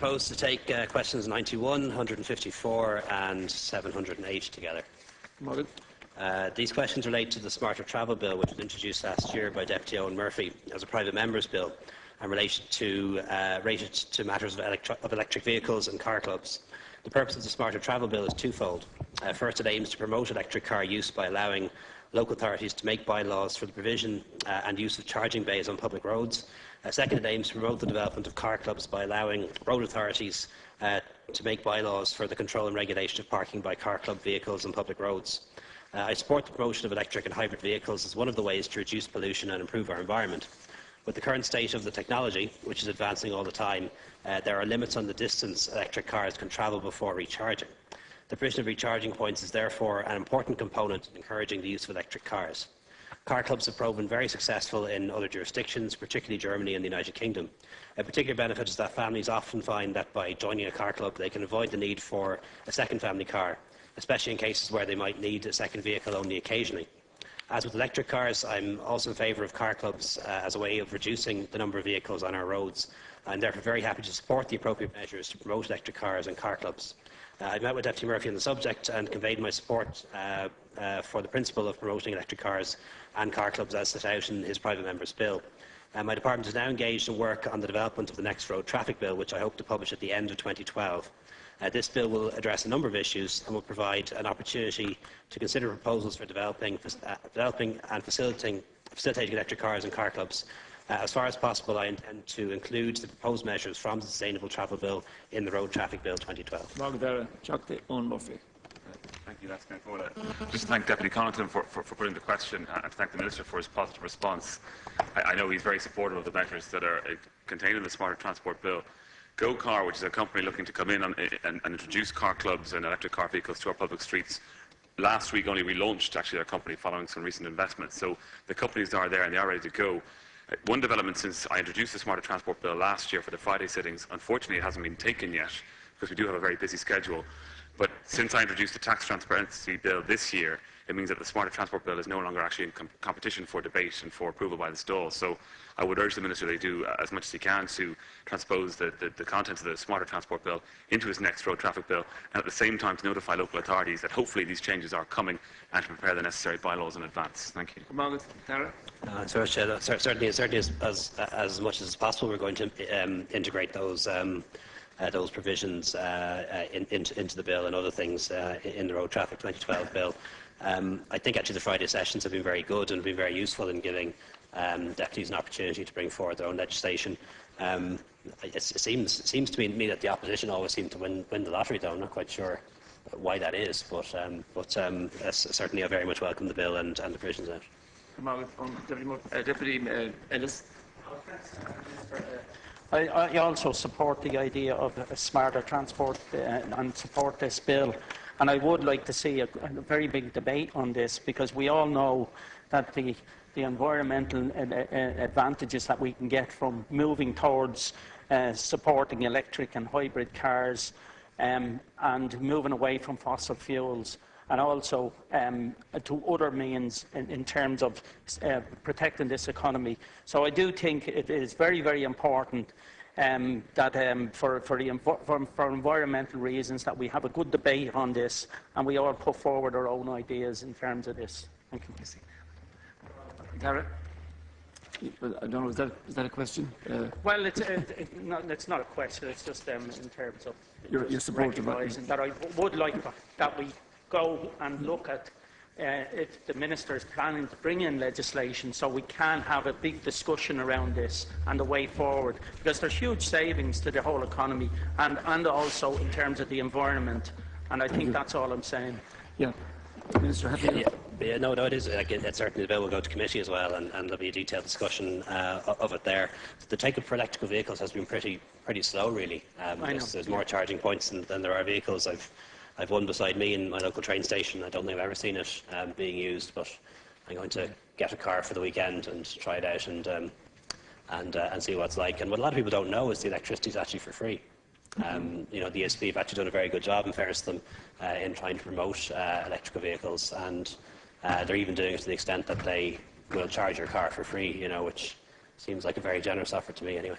propose to take questions 91, 154 and 708 together. Morgan. These questions relate to the Smarter Travel Bill, which was introduced last year by Deputy Owen Murphy as a private member's bill and related to matters of electric vehicles and car clubs. The purpose of the Smarter Travel Bill is twofold. First, it aims to promote electric car use by allowing local authorities to make bylaws for the provision and use of charging bays on public roads. Second, it aims to promote the development of car clubs by allowing road authorities to make bylaws for the control and regulation of parking by car club vehicles on public roads. I support the promotion of electric and hybrid vehicles as one of the ways to reduce pollution and improve our environment. With the current state of the technology, which is advancing all the time, there are limits on the distance electric cars can travel before recharging. The provision of recharging points is therefore an important component in encouraging the use of electric cars. Car clubs have proven very successful in other jurisdictions, particularly Germany and the United Kingdom. A particular benefit is that families often find that by joining a car club they can avoid the need for a second family car, especially in cases where they might need a second vehicle only occasionally. As with electric cars, I'm also in favour of car clubs as a way of reducing the number of vehicles on our roads. I'm therefore very happy to support the appropriate measures to promote electric cars and car clubs. I met with Deputy Murphy on the subject and conveyed my support for the principle of promoting electric cars and car clubs as set out in his private member's bill. My department is now engaged in work on the development of the next road traffic bill, which I hope to publish at the end of 2012. This bill will address a number of issues and will provide an opportunity to consider proposals for developing and facilitating electric cars and car clubs. As far as possible, I intend to include the proposed measures from the Sustainable Travel Bill in the Road Traffic Bill 2012. Thank you. That's going forward. Just to thank Deputy Connaughton for putting the question and to thank the Minister for his positive response. I know he's very supportive of the measures that are contained in the Smarter Transport Bill. Go Car, which is a company looking to come in and introduce car clubs and electric car vehicles to our public streets, last week only relaunched actually their company following some recent investments. So the companies are there and they are ready to go. One development since I introduced the Smarter Transport Bill last year for the Friday sittings, unfortunately it hasn't been taken yet because we do have a very busy schedule. But since I introduced the Tax Transparency Bill this year, it means that the Smarter Transport Bill is no longer actually in competition for debate and for approval by the Dáil. So I would urge the Minister to do as much as he can to transpose the contents of the Smarter Transport Bill into his next road traffic bill, and at the same time to notify local authorities that hopefully these changes are coming and to prepare the necessary bylaws in advance. Thank you. Certainly as much as possible, we're going to integrate those provisions into the bill and other things in the Road Traffic 2012 bill. I think actually the Friday sessions have been very good and have been very useful in giving deputies an opportunity to bring forward their own legislation. It seems to me that the opposition always seem to win the lottery, though. I'm not quite sure why that is, but certainly I very much welcome the bill and the provisions in it. Deputy Ellis. I also support the idea of a smarter transport and support this bill. And I would like to see a very big debate on this, because we all know that the environmental advantages that we can get from moving towards supporting electric and hybrid cars and moving away from fossil fuels, and also to other means in terms of protecting this economy. So I do think it is very, very important that for environmental reasons that we have a good debate on this and we all put forward our own ideas in terms of this. Thank you. Garrett? I don't know, is that a question? Well, it's not a question, it's just in terms of your support of that I would like that we go and look at if the Minister is planning to bring in legislation so we can have a big discussion around this and the way forward, because there's huge savings to the whole economy and also in terms of the environment, and I think that's all I'm saying. Yeah. Minister, have you... Yeah, no, it is. Certainly the bill will go to committee as well, and there'll be a detailed discussion of it there. The take-up for electrical vehicles has been pretty slow, really. There's more charging points than there are vehicles. I've one beside me in my local train station. I don't think I've ever seen it being used, but I'm going to get a car for the weekend and try it out and see what it's like. And what a lot of people don't know is the electricity is actually for free. The ESB have actually done a very good job, in fairness to them, in trying to promote electrical vehicles, and they're even doing it to the extent that they will charge your car for free, which seems like a very generous offer to me anyway.